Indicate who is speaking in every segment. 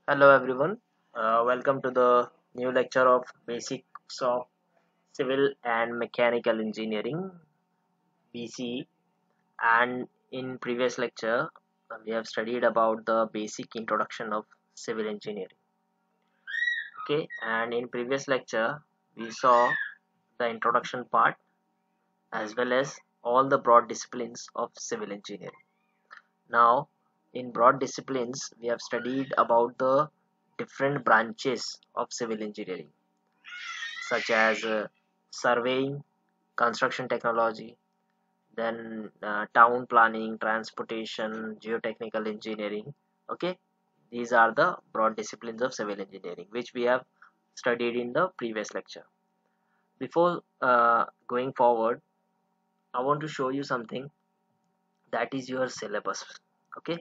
Speaker 1: Hello everyone. Welcome to the new lecture of Basics of Civil and Mechanical Engineering (BCE). And in previous lecture, we have studied about the basic introduction of civil engineering. Okay, and in previous lecture, we saw the introduction part as well as all the broad disciplines of civil engineering. Now, in broad disciplines, we have studied about the different branches of civil engineering such as surveying, construction technology, then town planning, transportation, geotechnical engineering. Okay, these are the broad disciplines of civil engineering which we have studied in the previous lecture. Before going forward, I want to show you something that is your syllabus. Okay,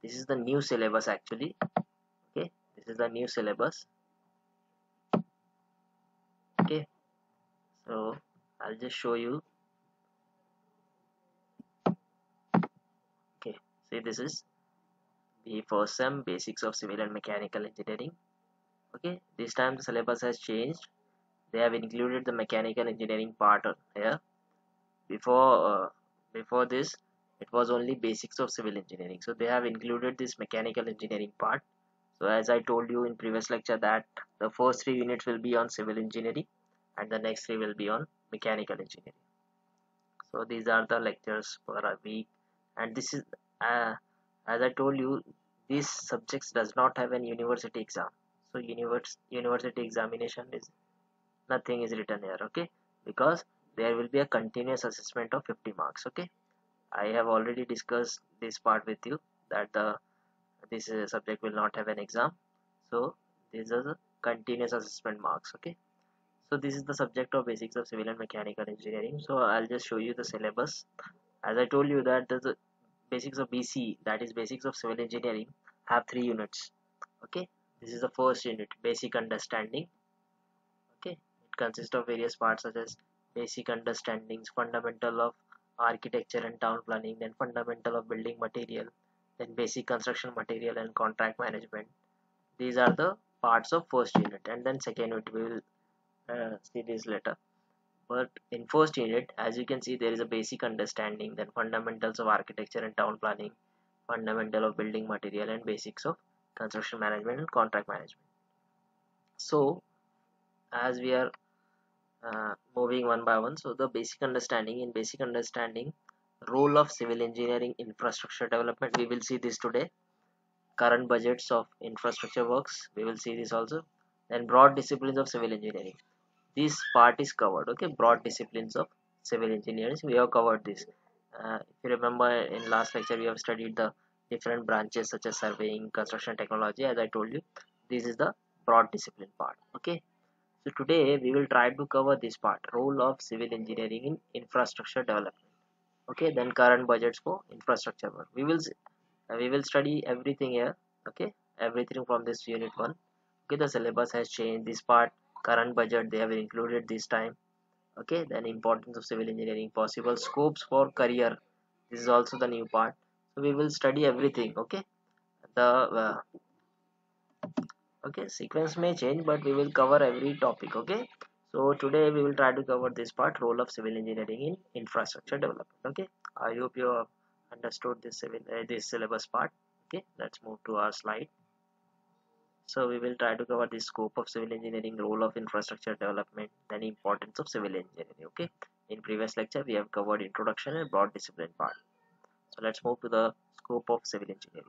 Speaker 1: this is the new syllabus actually. Okay, this is the new syllabus. Okay, so I'll just show you. Okay, see, this is the first sem basics of civil and mechanical engineering. Okay, this time the syllabus has changed. They have included the mechanical engineering part here. Before this, it was only basics of civil engineering, so they have included this mechanical engineering part. So as I told you in previous lecture that the first three units will be on civil engineering and the next three will be on mechanical engineering. So these are the lectures for a week, and this is uh, as I told you, these subjects does not have an university exam. So university examination is nothing is written here. Okay, because there will be a continuous assessment of 50 marks. Okay, I have already discussed this part with you that the this subject will not have an exam. So these are the continuous assessment marks. Okay, so this is the subject of basics of civil and mechanical engineering. So I'll just show you the syllabus. As I told you that the basics of BC, that is basics of civil engineering, have three units. Okay, this is the first unit, basic understanding. Okay, it consists of various parts such as basic understandings, fundamental of architecture and town planning, then fundamental of building material, then basic construction material and contract management. These are the parts of first unit, and then second unit we will see this later. But in first unit, as you can see, there is a basic understanding, then fundamentals of architecture and town planning, fundamental of building material, and basics of construction management and contract management. So as we are moving one by one, so the basic understanding, in basic understanding, role of civil engineering infrastructure development, we will see this today. Current budgets of infrastructure works, we will see this also. Then broad disciplines of civil engineering, this part is covered. Okay, broad disciplines of civil engineering, we have covered this. If you remember, in last lecture we have studied the different branches such as surveying, construction technology. As I told you, this is the broad discipline part. Okay, so today we will try to cover this part, role of civil engineering in infrastructure development. Okay, then current budgets for infrastructure work, we will study everything here. Okay, everything from this unit 1. Okay, the syllabus has changed this part. Current budget they have included this time. Okay, then importance of civil engineering, possible scopes for career, this is also the new part. So we will study everything. Okay, the okay, sequence may change but we will cover every topic. Okay, so today we will try to cover this part, role of civil engineering in infrastructure development. Okay, I hope you have understood this syllabus part. Okay, let's move to our slide. So we will try to cover the scope of civil engineering, role of infrastructure development, then importance of civil engineering. Okay, in previous lecture we have covered introduction and broad discipline part. So let's move to the scope of civil engineering.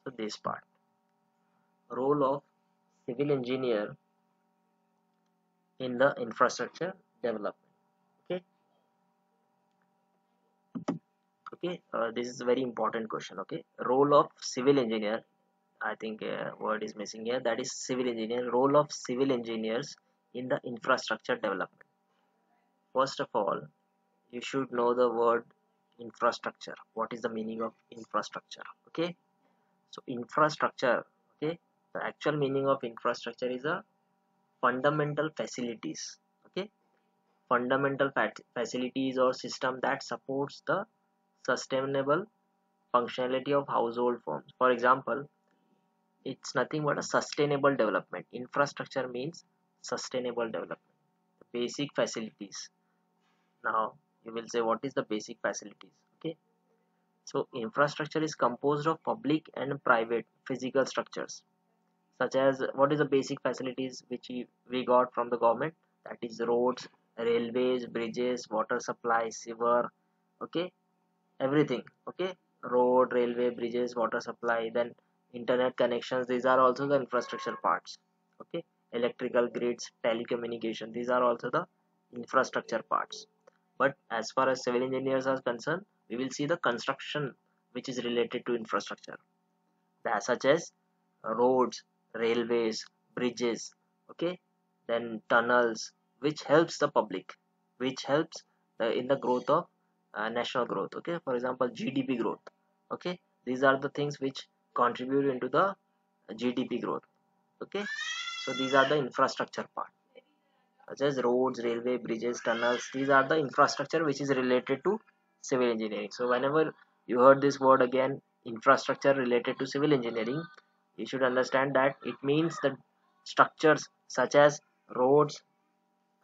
Speaker 1: So this part, role of civil engineer in the infrastructure development. Okay, this is a very important question. Okay, role of civil engineer, I think word is missing here, that is civil engineer, role of civil engineers in the infrastructure development. First of all, you should know the word infrastructure. What is the meaning of infrastructure? Okay, so infrastructure, okay, the actual meaning of infrastructure is a fundamental facilities. Okay, fundamental facilities or system that supports the sustainable functionality of household forms. For example, it's nothing but a sustainable development. Infrastructure means sustainable development. Basic facilities. Now you will say, what is the basic facilities? Okay, so infrastructure is composed of public and private physical structures, such as what is the basic facilities which we got from the government, that is roads, railways, bridges, water supply, sewer, okay, everything, okay, road, railway, bridges, water supply, then internet connections, these are also the infrastructure parts, okay, electrical grids, telecommunication, these are also the infrastructure parts. But as far as civil engineers are concerned, we will see the construction which is related to infrastructure, that such as roads, railways, bridges, okay, then tunnels, which helps the public, which helps in the growth of national growth, okay, for example GDP growth, okay, these are the things which contribute into the GDP growth, okay. So these are the infrastructure part, such as roads, railway, bridges, tunnels, these are the infrastructure which is related to civil engineering. So whenever you heard this word again, infrastructure related to civil engineering, you should understand that it means the structures such as roads,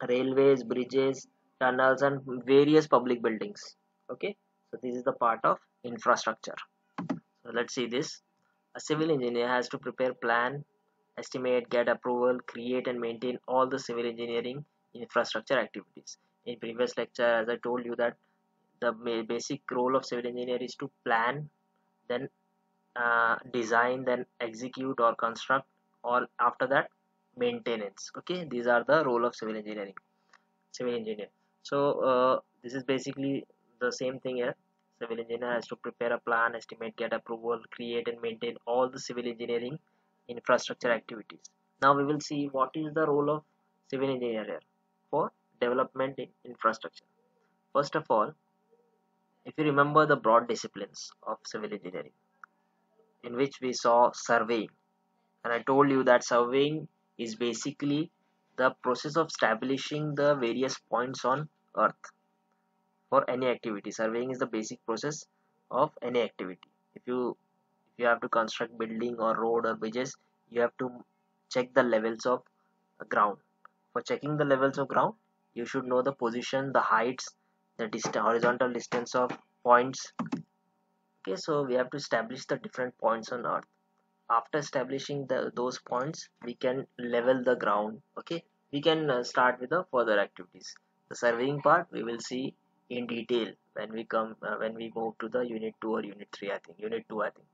Speaker 1: railways, bridges, tunnels, and various public buildings, okay. So this is the part of infrastructure. So let's see this. A civil engineer has to prepare plan, estimate, get approval, create and maintain all the civil engineering infrastructure activities. In previous lecture, as I told you that the basic role of civil engineer is to plan, then design, then execute or construct, or after that maintenance. Okay, these are the role of civil engineer. So this is basically the same thing here. Civil engineer has to prepare a plan, estimate, get approval, create and maintain all the civil engineering infrastructure activities. Now we will see what is the role of civil engineer here for development in infrastructure. First of all, if you remember the broad disciplines of civil engineering, in which we saw surveying, and I told you that surveying is basically the process of establishing the various points on earth for any activity. Surveying is the basic process of any activity. If you have to construct building or road or bridges, you have to check the levels of ground. For checking the levels of ground, you should know the position, the heights, the distance, horizontal distance of points. Okay, so we have to establish the different points on earth. After establishing those points, we can level the ground, okay. We can start with the further activities. The surveying part we will see in detail when we come when we move to the unit 2 or unit 3, I think unit 2, I think.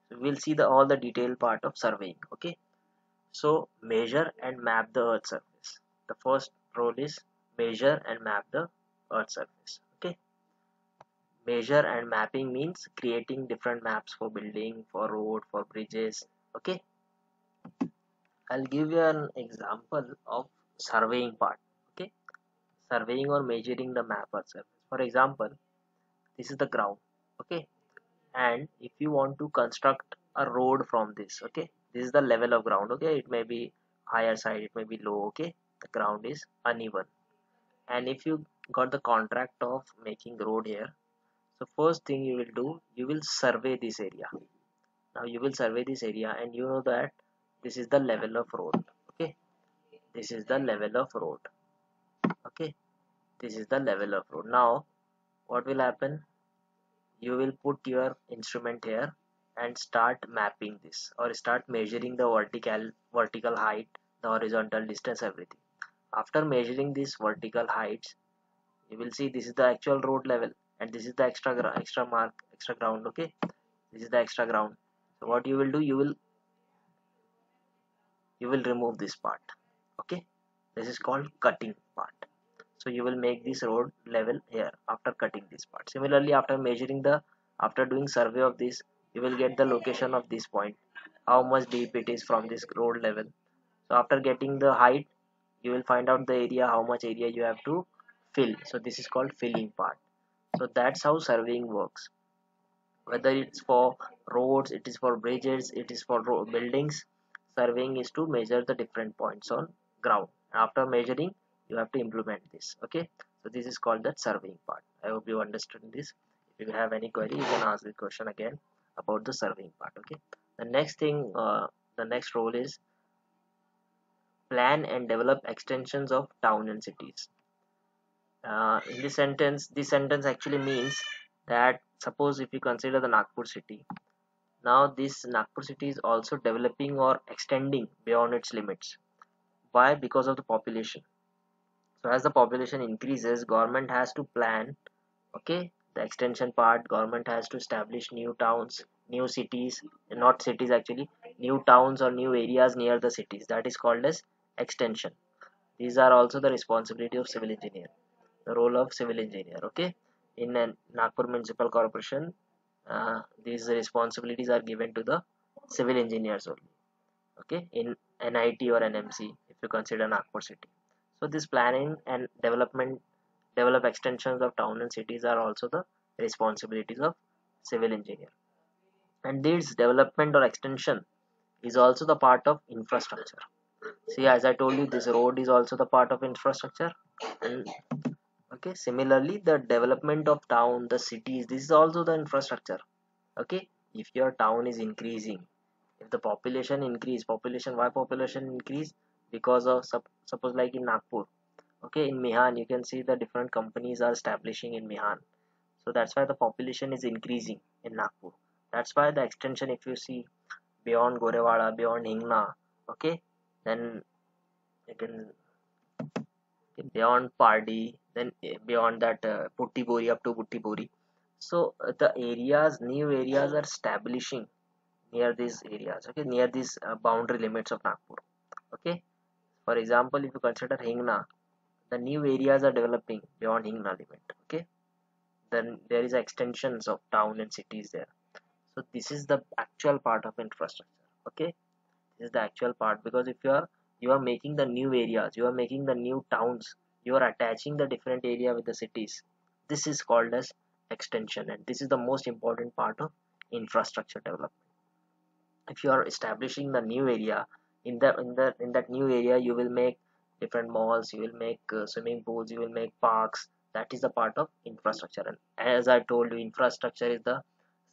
Speaker 1: So we'll see the all the detailed part of surveying, okay. So measure and map the earth surface. The first role is measure and map the earth surface, okay. Measure and mapping means creating different maps for building, for road, for bridges, okay. I'll give you an example of surveying part, okay. Surveying or measuring the map or surface. For example, this is the ground, okay, and if you want to construct a road from this, okay, this is the level of ground, okay. It may be higher side, it may be low, okay. The ground is uneven, and if you got the contract of making road here, so first thing you will do, you will survey this area. Now you will survey this area and you know that this is the level of road, okay. This is the level of road, okay. This is the level of road. Now what will happen, you will put your instrument here and start mapping this, or start measuring the vertical height, the horizontal distance, everything. After measuring these vertical heights, you will see this is the actual road level, and this is the extra ground, okay. This is the extra ground. So what you will do, you will remove this part, okay. This is called cutting part. So you will make this road level here after cutting this part. Similarly, after doing survey of this, you will get the location of this point, how much deep it is from this road level. So after getting the height, you will find out the area, how much area you have to fill. So this is called filling part. So that's how surveying works. Whether it's for roads, it is for bridges, it is for buildings, surveying is to measure the different points on ground. After measuring, you have to implement this. Okay, so this is called that surveying part. I hope you understood this. If you have any query, you can ask the question again about the surveying part. Okay, the next thing, the next role is plan and develop extensions of town and cities. In this sentence actually means that suppose if you consider the Nagpur city, now this Nagpur city is also developing or extending beyond its limits. Why? Because of the population. So as the population increases, government has to plan, okay, the extension part. Government has to establish new towns, new cities, not cities actually, new towns or new areas near the cities. That is called as extension. These are also the responsibility of civil engineer, the role of civil engineer. Okay, in a Nagpur municipal corporation, these responsibilities are given to the civil engineers only. Okay, in NIT or NMC, if you consider Nagpur city. So this planning and develop extensions of town and cities are also the responsibilities of civil engineer. And this development or extension is also the part of infrastructure. See, as I told you, this road is also the part of infrastructure. And okay, similarly, the development of town, the cities, this is also the infrastructure. Okay, if your town is increasing, if the population increase, population, why population increase? Because of suppose like in Nagpur, okay, in Mihan you can see the different companies are establishing in Mihan. So that's why the population is increasing in Nagpur. That's why the extension, if you see beyond Gorewala, beyond Hingna, okay, then you can beyond Pardi, then beyond that Puttibori up to Puttibori. So the areas, new areas are establishing near these areas, okay, near these boundary limits of Nagpur. Okay, for example, if you consider Hingna, the new areas are developing beyond Hingna limit. Okay, then there is extensions of town and cities there. So this is the actual part of infrastructure. Okay, this is the actual part, because if you are making the new areas, you are making the new towns, you are attaching the different area with the cities. This is called as extension, and this is the most important part of infrastructure development. If you are establishing the new area, in that new area you will make different malls, you will make swimming pools, you will make parks. That is the part of infrastructure. And as I told you, infrastructure is the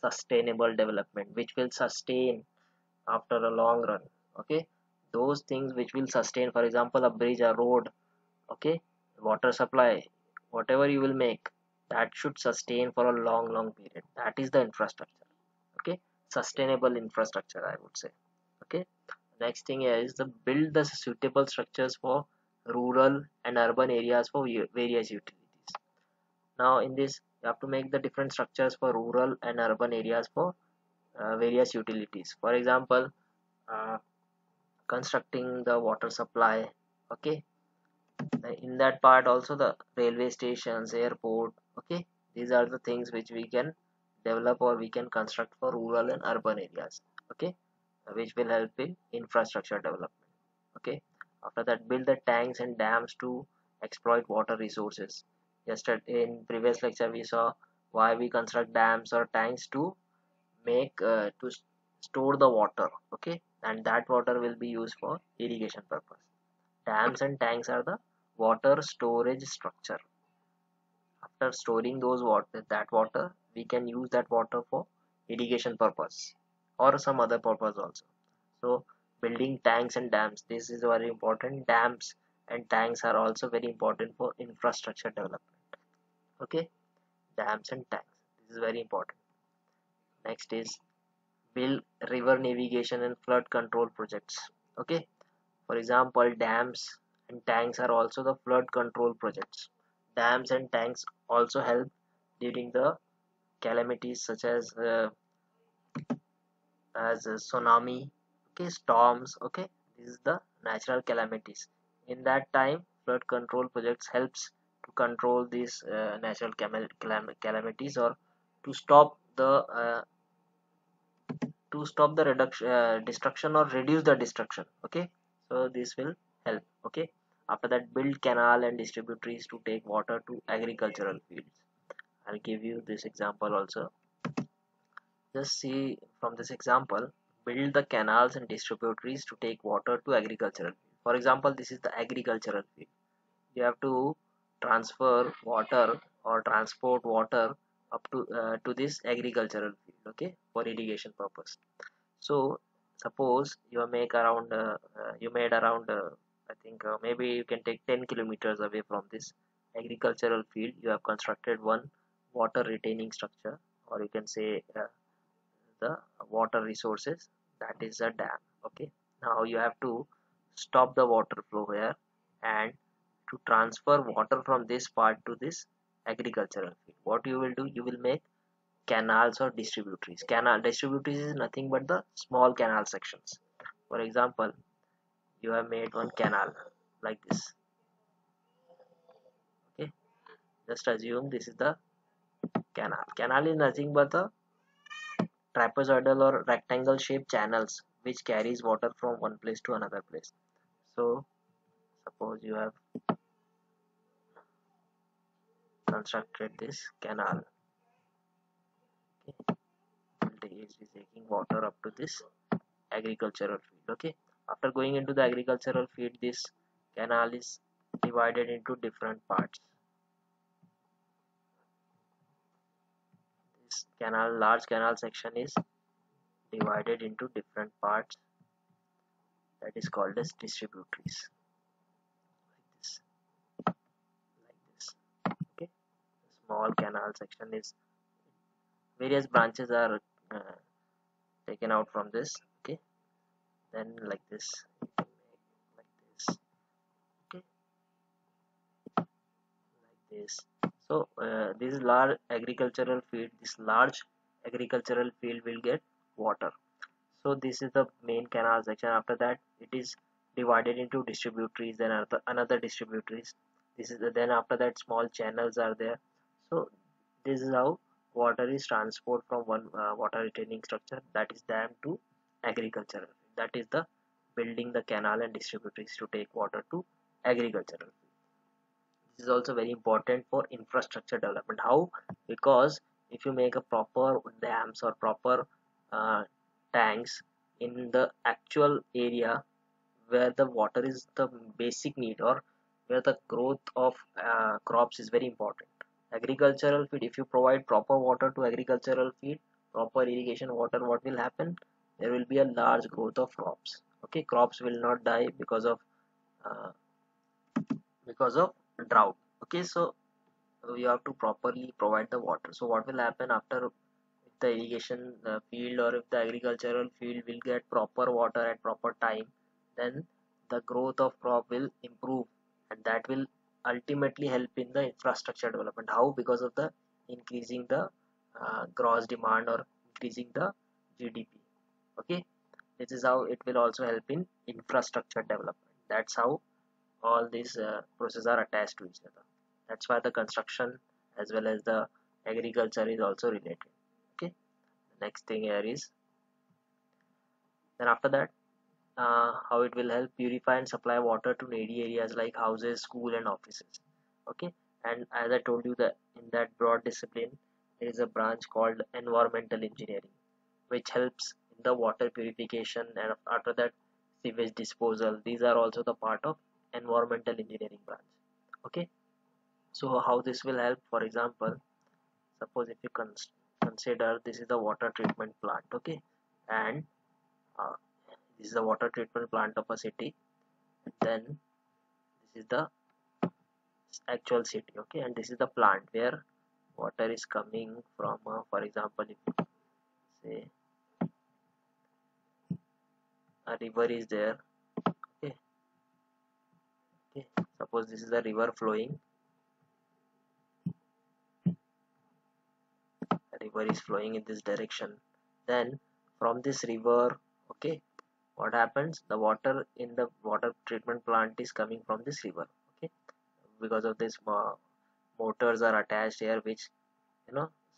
Speaker 1: sustainable development which will sustain after a long run. Okay, those things which will sustain, for example, a bridge, a road, okay, water supply, whatever you will make, that should sustain for a long period. That is the infrastructure. Okay, sustainable infrastructure, I would say. Okay, next thing is the build the suitable structures for rural and urban areas for various utilities. Now in this, you have to make the different structures for rural and urban areas for various utilities. For example, uh, constructing the water supply. Okay, in that part also the railway stations, airport. Okay, these are the things which we can develop or we can construct for rural and urban areas. Okay, which will help in infrastructure development. Okay, after that, build the tanks and dams to exploit water resources. Yesterday in previous lecture we saw why we construct dams or tanks to make store the water. Okay, and that water will be used for irrigation purpose. Dams and tanks are the water storage structure. After storing those water, that water, we can use that water for irrigation purpose or some other purpose also. So building tanks and dams, this is very important. Dams and tanks are also very important for infrastructure development. Okay, dams and tanks, this is very important. Next is build river navigation and flood control projects. Okay, for example, dams and tanks are also the flood control projects. Dams and tanks also help during the calamities such as tsunami, okay, storms. Okay, this is the natural calamities. In that time, flood control projects helps to control these natural calamities, or to stop the reduction destruction, or reduce the destruction. Okay, so this will help. Okay, after that, build canal and distributaries to take water to agricultural fields. I'll give you this example also. Just see from this example, build the canals and distributaries to take water to agricultural field. For example, this is the agricultural field. you have to transfer water or transport water up to this agricultural field, okay, for irrigation purpose. So suppose you made around I think maybe you can take 10 kilometers away from this agricultural field. You have constructed one water retaining structure, or you can say the water resources, that is a dam. Okay, now you have to stop the water flow here and to transfer water from this part to this agricultural field. What you will do, you will make canals or distributaries. Canal distributaries is nothing but the small canal sections. For example, you have made one canal like this. Okay, just assume this is the canal. Canal is nothing but the trapezoidal or rectangle shaped channels which carries water from one place to another place. So suppose you have constructed this canal. Okay, it is taking water up to this agricultural field. Okay, after going into the agricultural field, this canal is divided into different parts. This large canal section is divided into different parts, that is called as distributaries, like this. Okay, the small canal section is various branches are uh, taken out from this. Okay, then like this, like this. Okay, like this. So this large agricultural field will get water. So this is the main canal section. After that, it is divided into distributaries, then another distributaries. Then after that, small channels are there. So this is how water is transported from one water retaining structure, that is dam, to agricultural. That is the building the canal and distributaries to take water to agricultural. This is also very important for infrastructure development. How? Because if you make a proper dams or proper uh, tanks in the actual area where the water is the basic need, or where the growth of crops is very important. Agricultural feed, if you provide proper water to agricultural feed, proper irrigation water, what will happen? There will be a large growth of crops. Okay, crops will not die uh, because of drought. Okay, so you have to properly provide the water. So what will happen after, if the irrigation field or if the agricultural field will get proper water at proper time, then the growth of crop will improve, and that will ultimately help in the infrastructure development. How? Because of the increasing the gross demand or increasing the GDP. Okay, this is how it will also help in infrastructure development. That's how all these processes are attached to each other. That's why the construction as well as the agriculture is also related. Okay, the next thing here is, then after that, how it will help purify and supply water to needy areas like houses, school, and offices. Okay, and as I told you, that in that broad discipline there is a branch called environmental engineering, which helps in the water purification, and after that, sewage disposal. These are also the part of environmental engineering branch. Okay, so how this will help? For example, suppose if you consider this is the water treatment plant. Okay, and uh, this is the water treatment plant of a city. Then this is the actual city. Okay, and this is the plant where water is coming from. For example, if you say a river is there. Okay, okay, suppose this is a river flowing. A river is flowing in this direction. Then from this river, okay, what happens? The water in the water treatment plant is coming from this river. Okay, because of this motors are attached here, which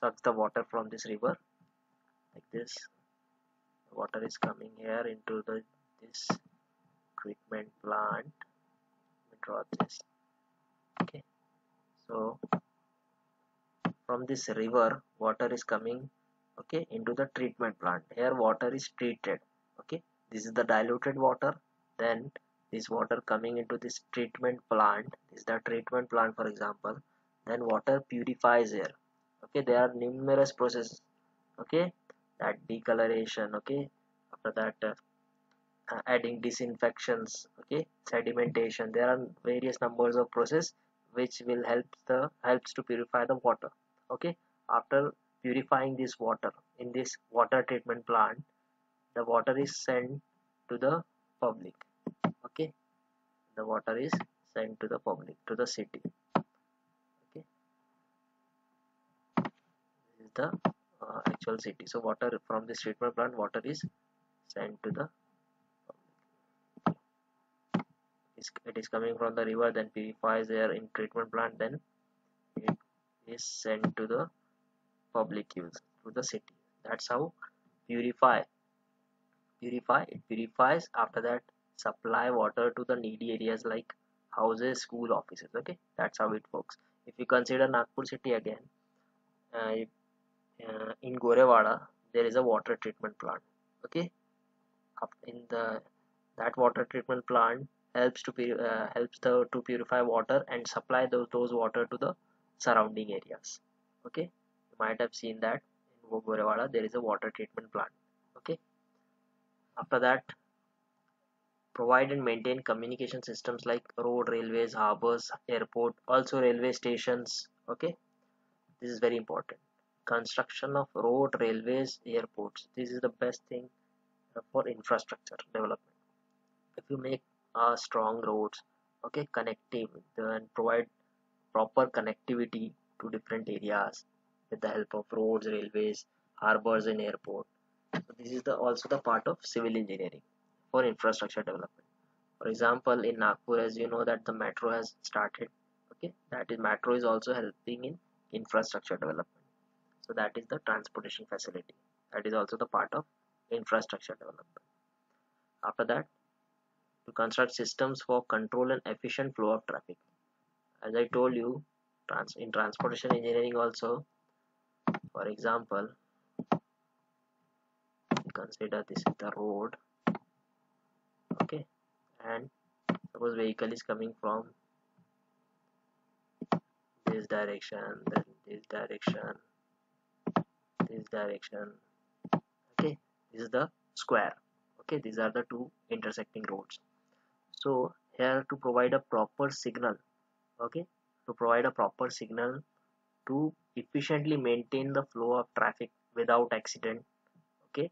Speaker 1: sucks the water from this river. Like this, the water is coming here into this treatment plant. Let me draw this. Okay, so from this river, water is coming, okay, into the treatment plant. Here water is treated. Okay, this is the diluted water. Then this water coming into this treatment plant, this is the treatment plant for example, then water purifies here. Okay, there are numerous processes. Okay, that decoloration. Okay, after that adding disinfections. Okay, sedimentation, there are various numbers of process which will helps to purify the water. Okay, after purifying this water in this water treatment plant, the water is sent to the public. Okay, the water is sent to the public, to the city. Okay, this is the actual city. So water from this treatment plant, water is sent to the, it is coming from the river, then purifies there in treatment plant, then it is sent to the public use, to the city. That's how purify it purifies. After that, supply water to the needy areas like houses, school, offices. Okay, that's how it works. If you consider Nagpur city again, in Gorewada there is a water treatment plant. Okay, in the that water treatment plant helps to to purify water and supply those water to the surrounding areas. Okay, you might have seen that in Gorewada there is a water treatment plant. Okay, after that, provide and maintain communication systems like road, railways, harbors, airport, also railway stations. Okay, this is very important. Construction of road, railways, airports, this is the best thing for infrastructure development. If you make strong roads, okay, connective, then provide proper connectivity to different areas with the help of roads, railways, harbors and airport. So this is the also the part of civil engineering for infrastructure development. For example, in Nagpur, as you know that the metro has started. Okay, that is metro is also helping in infrastructure development. So that is the transportation facility. That is also the part of infrastructure development. After that, to construct systems for control and efficient flow of traffic. As I told you, in transportation engineering also, for example, consider this is the road. Okay, and suppose vehicle is coming from this direction, then this direction, this direction. Okay, this is the square. Okay, these are the two intersecting roads. So here to provide a proper signal. Okay, to provide a proper signal to efficiently maintain the flow of traffic without accident. Okay,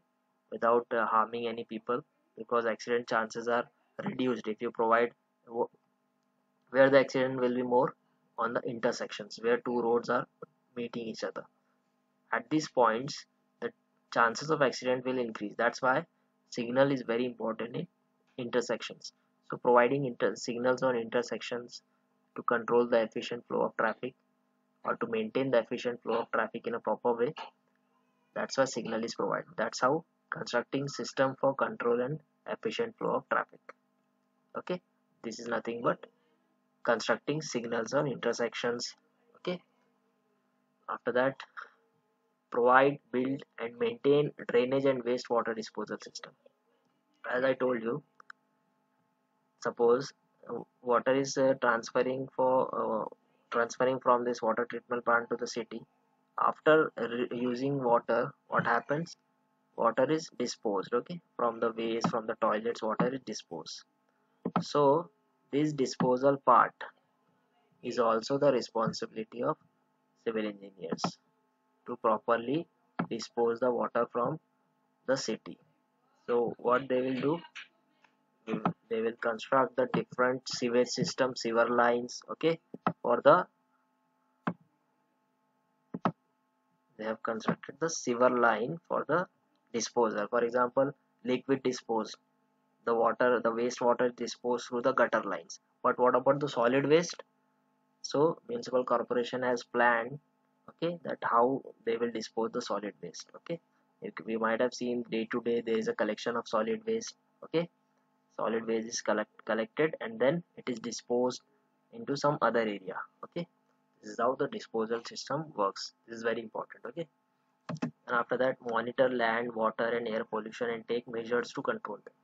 Speaker 1: without harming any people, because accident chances are reduced if you provide where the accident will be more on the intersections where two roads are meeting each other. At these points the chances of accident will increase. That's why signal is very important in intersections. So providing signals on intersections to control the efficient flow of traffic or to maintain the efficient flow of traffic in a proper way, that's why signal is provided. That's how constructing system for control and efficient flow of traffic. Okay, this is nothing but constructing signals on intersections. Okay, after that, provide, build and maintain drainage and wastewater disposal system. As I told you, suppose water is transferring from this water treatment plant to the city. After using water, what happens? Water is disposed. Okay, from the waste, from the toilets, water is disposed. So this disposal part is also the responsibility of civil engineers to properly dispose the water from the city. So what they will do, they will construct the different sewage system, sewer lines. Okay, for the they have constructed the sewer line for the disposal. For example, liquid disposed, the water, the wastewater disposed through the gutter lines. But what about the solid waste? So municipal corporation has planned, okay, that how they will dispose the solid waste. Okay, we might have seen day to day there is a collection of solid waste. Okay, solid waste is collected and then it is disposed into some other area. Okay, this is how the disposal system works. This is very important. Okay, and after that, monitor land, water and air pollution and take measures to control them.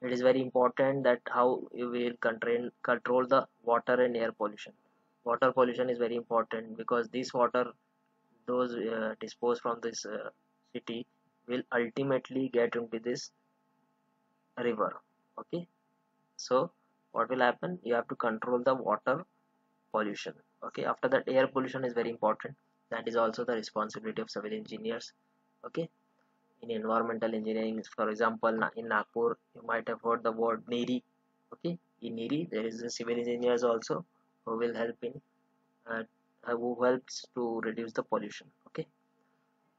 Speaker 1: It is very important that how you will control the water and air pollution. Water pollution is very important because this water, those disposed from this city, will ultimately get into this river. Okay, so what will happen, you have to control the water pollution. Okay, after that, air pollution is very important. That is also the responsibility of civil engineers. Okay, in environmental engineering, for example, in Nagpur you might have heard the word NEERI. Okay, in NEERI there is a civil engineers also who will help in uh, who helps to reduce the pollution. Okay,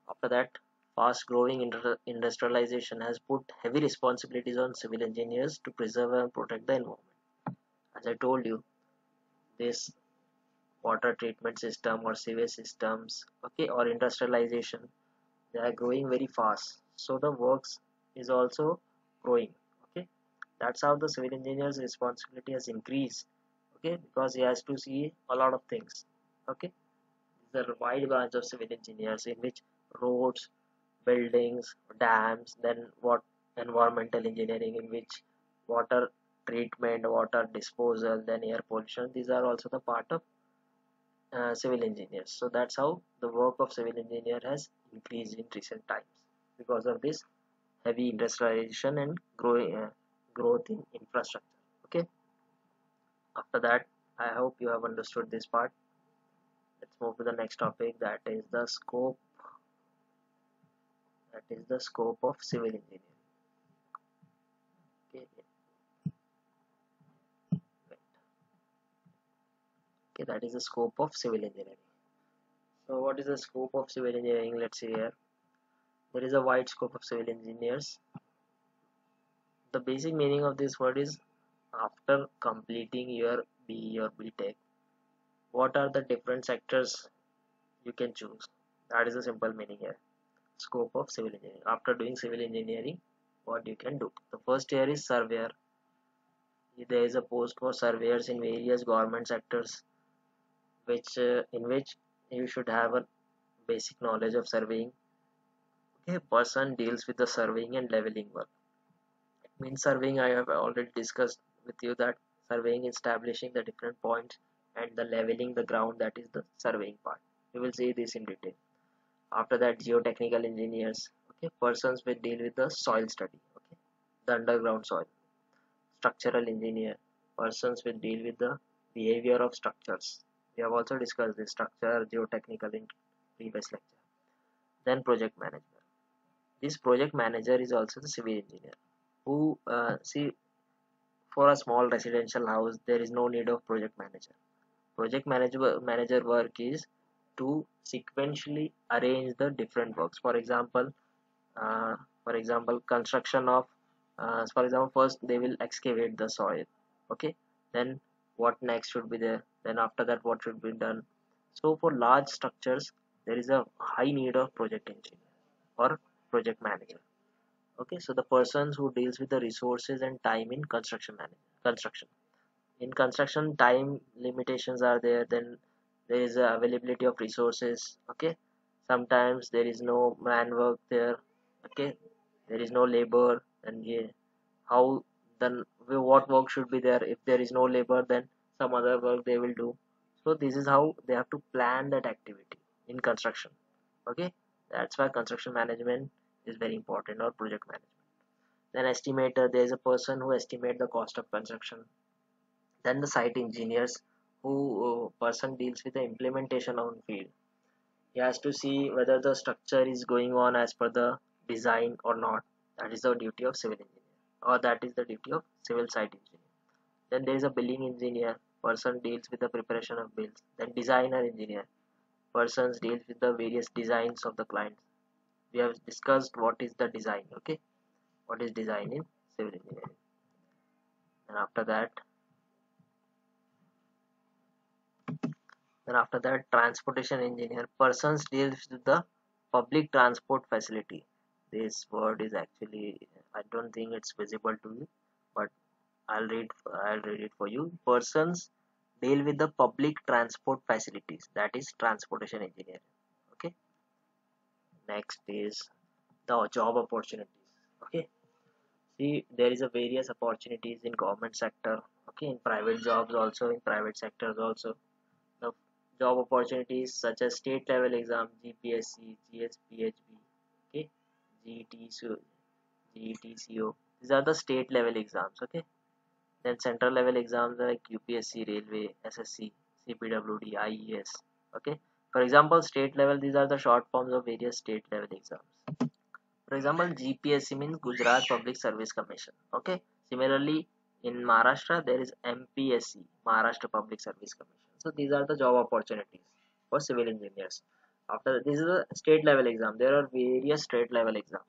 Speaker 1: after that, fast growing industrialization has put heavy responsibilities on civil engineers to preserve and protect the environment. As I told you, this water treatment system or sewage systems, okay, or industrialization, they are growing very fast, so the works is also growing. Okay, that's how the civil engineer's responsibility has increased. Okay, because he has to see a lot of things. Okay, there are a wide branch of civil engineers in which roads, buildings, dams, then what environmental engineering in which water treatment, water disposal, then air pollution, these are also the part of civil engineers. So that's how the work of civil engineer has increased in recent times because of this heavy industrialization and growth in infrastructure. Okay, after that, I hope you have understood this part. Let's move to the next topic, that is the scope of civil engineering. Okay, okay, that is the scope of civil engineering. So what is the scope of civil engineering? Let's see here. There is a wide scope of civil engineers. The basic meaning of this word is, after completing your BE or BTech, what are the different sectors you can choose? That is the simple meaning here. Scope of civil engineering. After doing civil engineering, what you can do? The first year is surveyor. There is a post for surveyors in various government sectors, in which you should have a basic knowledge of surveying. Okay, person deals with the surveying and leveling work. Means surveying, I have already discussed with you that surveying is establishing the different points, and the leveling the ground, that is the surveying part. We will see this in detail. After that, geotechnical engineers, okay, persons will deal with the soil study, okay, the underground soil. Structural engineer, persons will deal with the behavior of structures. We have also discussed this structure geotechnical in previous lecture. Then project manager. This project manager is also the civil engineer who see, for a small residential house there is no need of project manager. Project manager work is to sequentially arrange the different works. Uh, for example, construction of, for example, first they will excavate the soil. Okay, then what next should be there? Then after that, what should be done? So for large structures, there is a high need of project engineer or project manager. Okay, so the persons who deals with the resources and time in construction. In construction, time limitations are there. Then there is a availability of resources. Okay, sometimes there is no man work there. Okay, there is no labor, and yeah, how then what work should be there? If there is no labor, then some other work they will do. So this is how they have to plan that activity in construction. Okay, that's why construction management is very important, or project management. Then estimator, there is a person who estimate the cost of construction. Then the site engineers, who person deals with the implementation on field. He has to see whether the structure is going on as per the design or not. That is the duty of civil engineer, or that is the duty of civil site engineer. Then there is a billing engineer, person deals with the preparation of bills. Then designer engineer, persons deals with the various designs of the clients. We have discussed what is the design. Okay, what is design in civil engineering. And after that, transportation engineer, persons deals with the public transport facility. This word is actually, I don't think it's visible to you, but I'll read it for you. Persons deal with the public transport facilities, that is transportation engineer. Okay, next is the job opportunities. Okay, See, there is a various opportunities in government sector, okay, in private jobs also, in private sectors also. The job opportunities such as state level exam, GPSC, GSPHB, okay, GETCO, GETCO. These are the state level exams, okay. Then central level exams are like UPSC, Railway, SSC, CPWD, IES, okay. For example, state level, these are the short forms of various state level exams. For example, GPSC means Gujarat Public Service Commission. Okay. Similarly, in Maharashtra, there is MPSC, Maharashtra Public Service Commission. So these are the job opportunities for civil engineers. After this is a state level exam. There are various state level exams.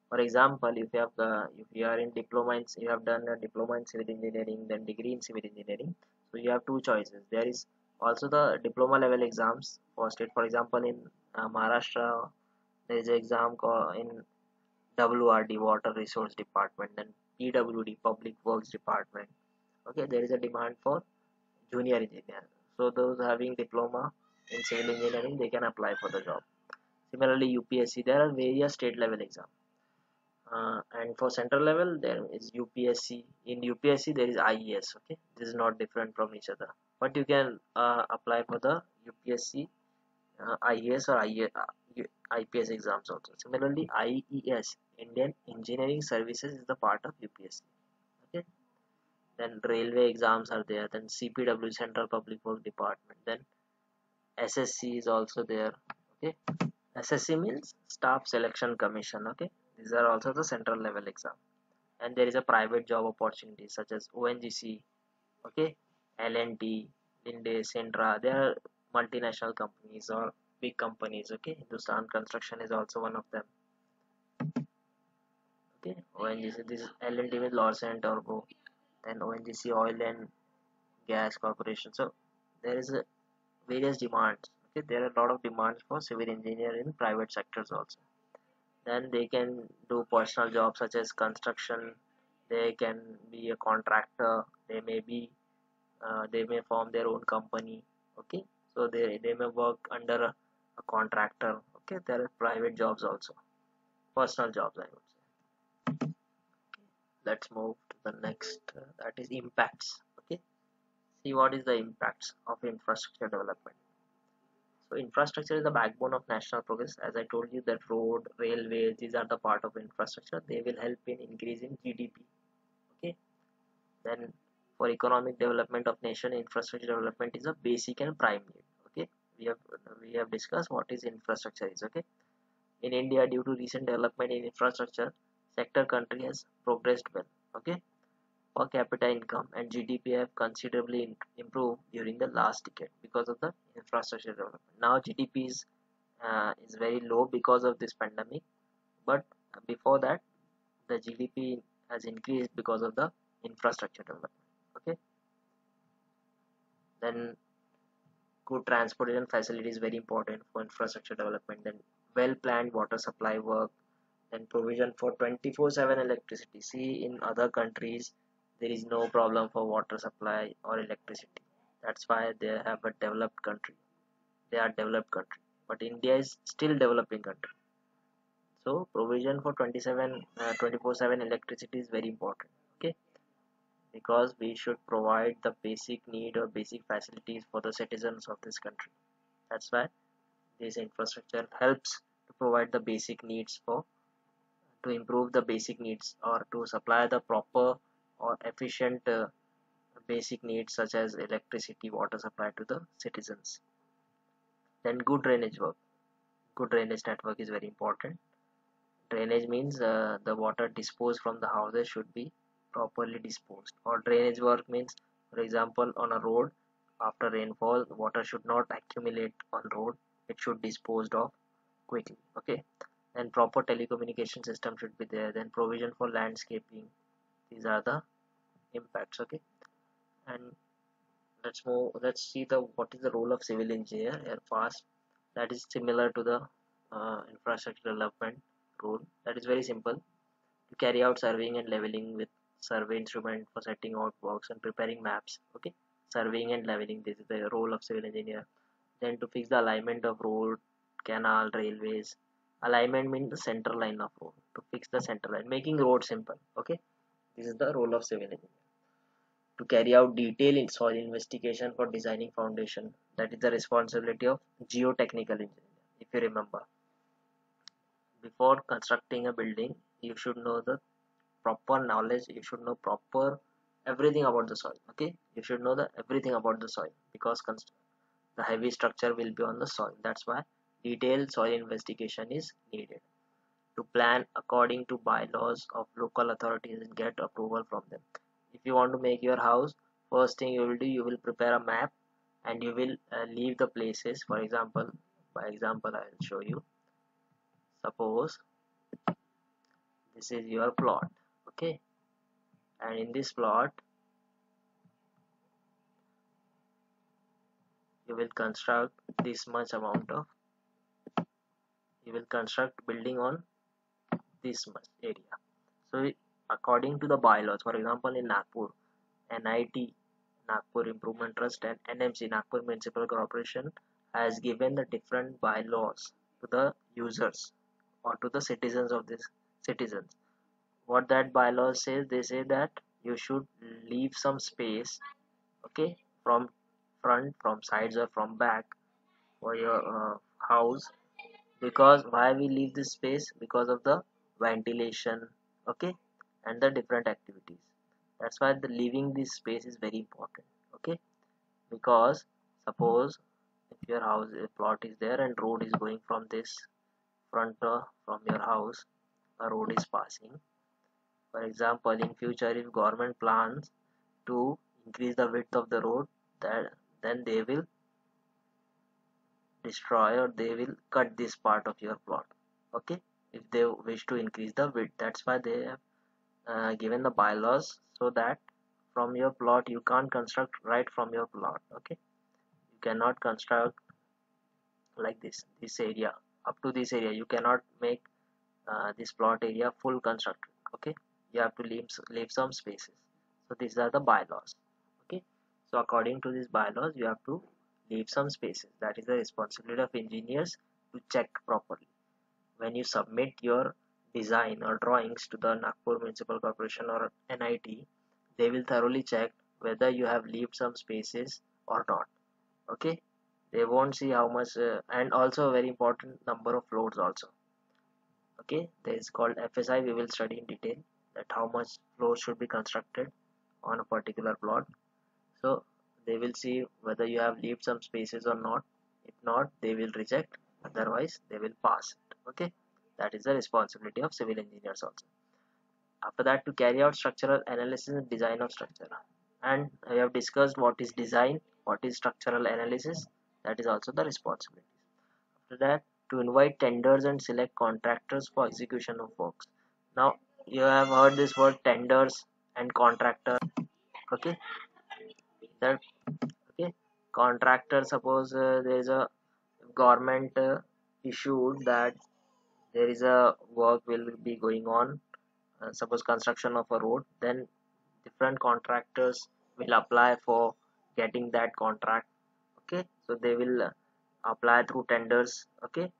Speaker 1: For example, if you are in diploma in, you have done a diploma in civil engineering, then degree in civil engineering. So you have two choices. There is also the diploma level exams for state. For example, in Maharashtra, there is an exam in WRD, Water Resource Department, then PWD, Public Works Department. Okay, there is a demand for junior engineer. So those having diploma in civil engineering, they can apply for the job. Similarly, UPSC, there are various state level exams. And for central level, there is UPSC. In UPSC, there is IES. Okay, this is not different from each other. But you can apply for the UPSC, IES or IPS exams also. Similarly, IES, Indian Engineering Services, is the part of UPSC. Okay. Then railway exams are there. Then CPW, Central Public Work Department. Then SSC is also there. Okay. SSC means Staff Selection Commission. Okay. These are also the central level exam. And there is a private job opportunity such as ONGC. Okay. L&T, Linde, Centra. They are multinational companies or big companies. Okay. Hindustan Construction is also one of them. Okay. ONGC, this is L&T with Larsen and Turbo. Then ONGC Oil and Gas Corporation. So there is a various demands. Okay. There are a lot of demands for civil engineer in private sectors also. Then they can do personal jobs such as construction. They can be a contractor. They may form their own company. Okay. So they may work under a contractor. Okay. There are private jobs also, personal jobs, I would say. Let's move to the next, that is impacts. Okay. See what is the impacts of infrastructure development. So infrastructure is the backbone of national progress. As I told you, that road, railways, these are the part of infrastructure. They will help in increasing GDP. Okay. Then for economic development of nation, infrastructure development is a basic and prime need. Okay. We have discussed what is infrastructure is. Okay. In India, due to recent development in infrastructure sector, country has progressed well. Okay. Per capita income and GDP have considerably improved during the last decade because of the infrastructure development. Now GDP is very low because of this pandemic, but before that, the GDP has increased because of the infrastructure development. Okay. Then good transportation facility is very important for infrastructure development. Then well planned water supply work, then provision for 24/7 electricity. See, in other countries there is no problem for water supply or electricity. That's why they have a developed country. They are developed country, but India is still developing country. So provision for 24/7 electricity is very important. Okay. Because we should provide the basic need or basic facilities for the citizens of this country. That's why this infrastructure helps to provide the basic needs for, to improve the basic needs or to supply the proper or efficient basic needs such as electricity, water supply to the citizens. Then good drainage work. Good drainage network is very important. Drainage means the water disposed from the houses should be properly disposed. Or drainage work means, for example, on a road, after rainfall, water should not accumulate on road. It should disposed of quickly. Okay. And proper telecommunication system should be there. Then provision for landscaping. These are the impacts. Okay. And let's see the what is the role of civil engineer here fast. That is similar to the infrastructure development role. That is very simple. To carry out surveying and leveling with survey instrument for setting out works and preparing maps. Okay. Surveying and leveling, this is the role of civil engineer. Then to fix the alignment of road, canal, railways, Alignment means the center line of road, to fix the center line, making road simple. Okay, this is the role of civil engineer. To carry out detailed soil investigation for designing foundation, that is the responsibility of geotechnical engineer. If you remember, before constructing a building, you should know the proper knowledge, you should know proper everything about the soil. Okay, you should know the everything about the soil, because the heavy structure will be on the soil. That's why detailed soil investigation is needed. To plan according to bylaws of local authorities and get approval from them. If you want to make your house, first thing you will do, you will prepare a map, and you will leave the places. For example, by example I will show you. Suppose this is your plot. Okay, and in this plot you will construct this much amount of, you will construct building on this much area. So according to the bylaws, for example in Nagpur, NIT, Nagpur Improvement Trust, and NMC, Nagpur Municipal Corporation, has given the different bylaws to the users or to the citizens of this citizens. What that bylaw says, they say that you should leave some space, okay, from front, from sides, or from back for your house. Because why we leave this space? Because of the ventilation, okay, and the different activities. That's why the leaving this space is very important. Okay, because suppose if your house plot is there and road is going from this front, from your house a road is passing. For example, in future if government plans to increase the width of the road, that then they will destroy or they will cut this part of your plot. Okay, if they wish to increase the width, that's why they have given the bylaws, so that from your plot you can't construct right from your plot. Okay, you cannot construct like this area, up to this area you cannot make this plot area full constructed. Okay, you have to leave some spaces. So these are the bylaws. Okay, so according to these bylaws you have to leave some spaces. That is the responsibility of engineers to check properly. When you submit your design or drawings to the Nagpur Municipal Corporation or NIT, they will thoroughly check whether you have left some spaces or not. Okay, they won't see how much, and also a very important number of floors also. Okay, there is called FSI. We will study in detail that how much floors should be constructed on a particular plot. So they will see whether you have left some spaces or not. If not, they will reject, otherwise they will pass it. Okay, that is the responsibility of civil engineers also. After that, to carry out structural analysis and design of structure, and we have discussed what is design, what is structural analysis. That is also the responsibility. After that, to invite tenders and select contractors for execution of works. Now you have heard this word tenders and contractor. Okay, that, okay, contractor, suppose there is a government issued that there is a work will be going on, suppose construction of a road, then different contractors will apply for getting that contract. Okay, so they will apply through tenders. Okay,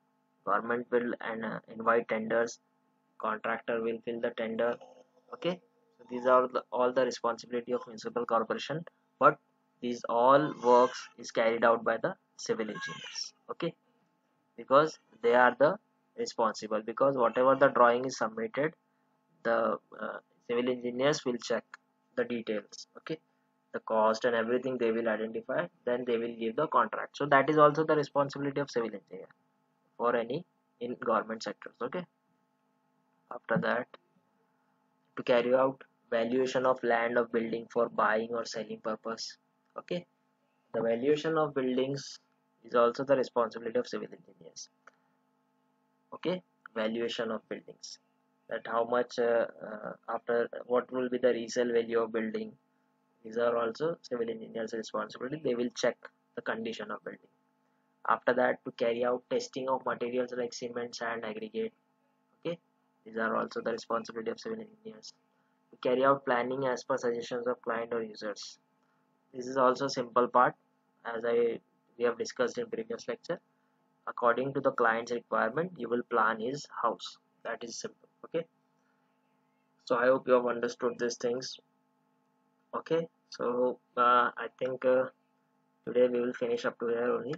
Speaker 1: government will and invite tenders, contractor will fill the tender. Okay, so these are all the responsibility of municipal corporation, but these all works is carried out by the civil engineers. Okay, because they are the responsible, because whatever the drawing is submitted, the civil engineers will check the details. Okay, the cost and everything they will identify, then they will give the contract. So that is also the responsibility of civil engineer for any in government sectors. Okay, after that, to carry out valuation of land of building for buying or selling purpose. Okay, the valuation of buildings is also the responsibility of civil engineers. Okay, valuation of buildings, that how much after what will be the resale value of building, these are also civil engineers responsibility. They will check the condition of building. After that, to carry out testing of materials like cement, sand, aggregate. Okay, these are also the responsibility of civil engineers. To carry out planning as per suggestions of client or users. This is also simple part, as I we have discussed in previous lecture. according to the client's requirement you will plan his house. That is simple. Okay, so I hope you have understood these things. Okay, so I think today we will finish up to here only.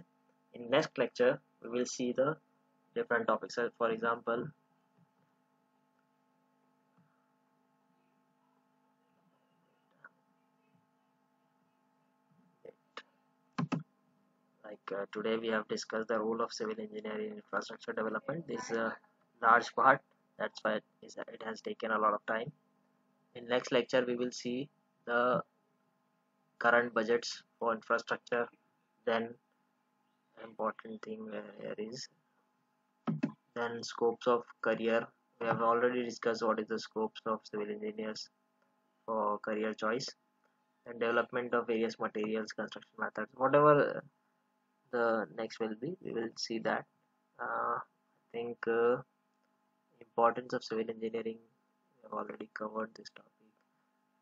Speaker 1: In next lecture we will see the different topics. So for example, today we have discussed the role of civil engineering in infrastructure development. This is a large part, that's why it has taken a lot of time. In next lecture we will see the current budgets for infrastructure. Then important thing here is then scopes of career. We have already discussed what is the scopes of civil engineers for career choice, and development of various materials, construction methods, whatever the next will be, we will see that. I think importance of civil engineering, we have already covered this topic,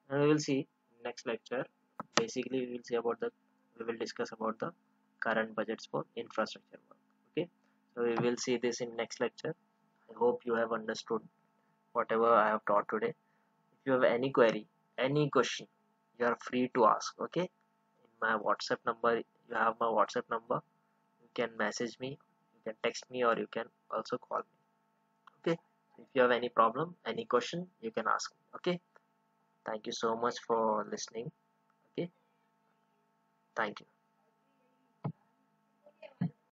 Speaker 1: and we will see next lecture. Basically, we will discuss about the current budgets for infrastructure work. Okay, so we will see this in next lecture. I hope you have understood whatever I have taught today. If you have any query, any question, you are free to ask. Okay, in my WhatsApp number, you have my WhatsApp number. You can message me, you can text me, or you can also call me. Okay, if you have any problem, any question, you can ask me. Okay, thank you so much for listening. Okay, thank you.